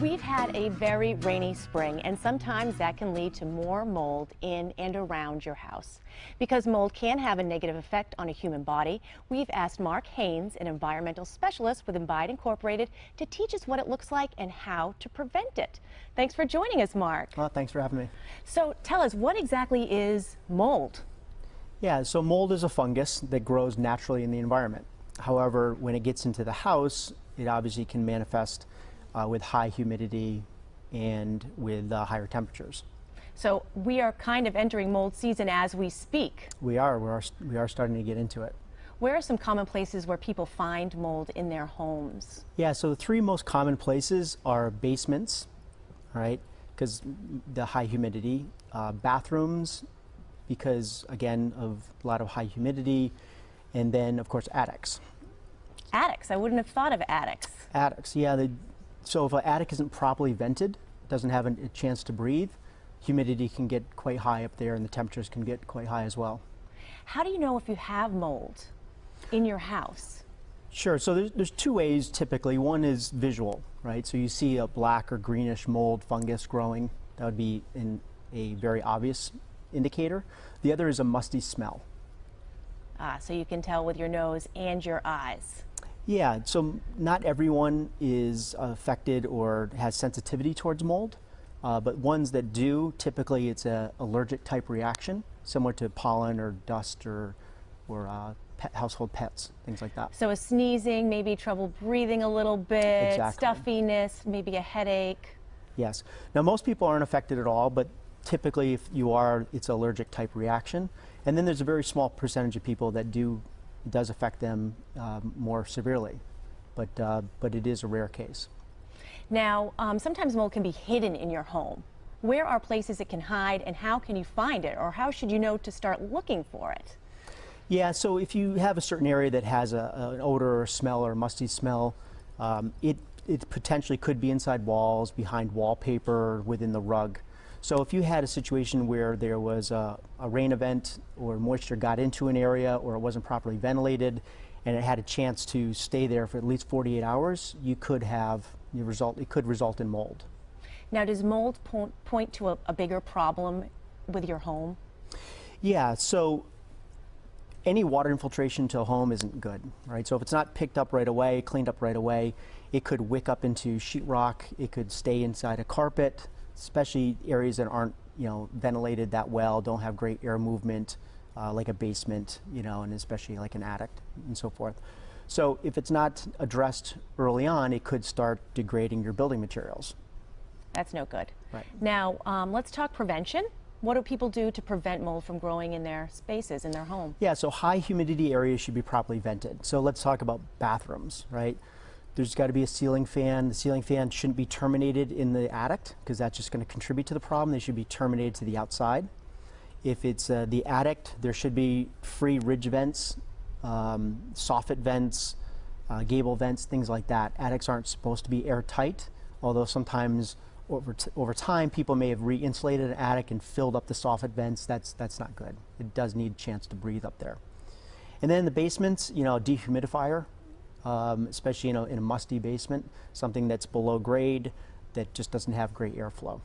We've had a very rainy spring, and sometimes that can lead to more mold in and around your house. Because mold can have a negative effect on a human body, we've asked Mark Haynes, an environmental specialist with Invite Incorporated, to teach us what it looks like and how to prevent it. Thanks for joining us, Mark. Well, thanks for having me. So tell us, what exactly is mold? Yeah, so mold is a fungus that grows naturally in the environment. However, when it gets into the house, it obviously can manifest with high humidity and with higher temperatures. So we are kind of entering mold season as we speak. We are starting to get into it. Where are some common places where people find mold in their homes? Yeah, so the three most common places are basements, right, because the high humidity, bathrooms, because again of a lot of high humidity, and then of course attics. Attics, I wouldn't have thought of attics. Attics, yeah. So if an attic isn't properly vented, doesn't have a chance to breathe, humidity can get quite high up there and the temperatures can get quite high as well. How do you know if you have mold in your house? Sure, so there's two ways typically. One is visual, right? So you see a black or greenish mold fungus growing. That would be a very obvious indicator. The other is a musty smell. So you can tell with your nose and your eyes. Yeah, so not everyone is affected or has sensitivity towards mold, but ones that do, typically it's an allergic type reaction, similar to pollen or dust or household pets, things like that. So a sneezing, maybe trouble breathing a little bit, Exactly. Stuffiness, maybe a headache. Yes. Now most people aren't affected at all, but typically if you are, it's an allergic type reaction. And then there's a very small percentage of people that does affect them more severely, but it is a rare case. Now, sometimes mold can be hidden in your home. Where are places it can hide, and how can you find it, or how should you know to start looking for it? Yeah, so if you have a certain area that has an odor or smell or musty smell, it potentially could be inside walls, behind wallpaper, within the rug. So if you had a situation where there was a rain event or moisture got into an area or it wasn't properly ventilated and it had a chance to stay there for at least 48 hours, it could result in mold. Now, does mold point to a bigger problem with your home? Yeah, so any water infiltration to a home isn't good, right? So if it's not picked up right away, cleaned up right away, it could wick up into sheetrock, it could stay inside a carpet, especially areas that aren't, ventilated that well, don't have great air movement, like a basement, and especially like an attic and so forth. So if it's not addressed early on, it could start degrading your building materials. That's no good. Right. Now, let's talk prevention. What do people do to prevent mold from growing in their spaces, in their home? Yeah, so high humidity areas should be properly vented. So let's talk about bathrooms, right? There's got to be a ceiling fan. The ceiling fan shouldn't be terminated in the attic because that's just going to contribute to the problem. They should be terminated to the outside. If it's the attic, there should be free ridge vents, soffit vents, gable vents, things like that. Attics aren't supposed to be airtight, although sometimes over time people may have re-insulated an attic and filled up the soffit vents. That's not good. It does need a chance to breathe up there. And then in the basements, dehumidifier. Especially in a musty basement, something that's below grade that just doesn't have great airflow.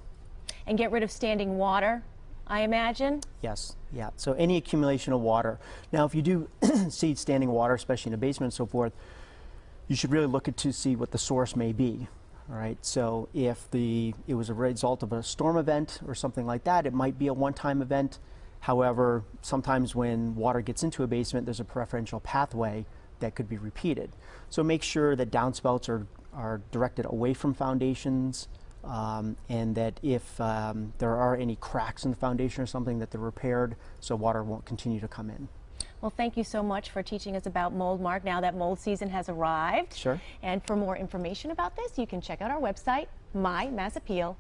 And get rid of standing water, I imagine? Yes, yeah. So any accumulation of water. Now if you do see standing water, especially in a basement and so forth, you should really look to see what the source may be. All right, so if it was a result of a storm event or something like that, it might be a one-time event. However, sometimes when water gets into a basement, there's a preferential pathway that could be repeated. So make sure that downspouts are directed away from foundations, and that if there are any cracks in the foundation or something, that they're repaired so water won't continue to come in. Well, thank you so much for teaching us about mold, Mark. Now that mold season has arrived. Sure. And for more information about this, you can check out our website, mymassappeal.com.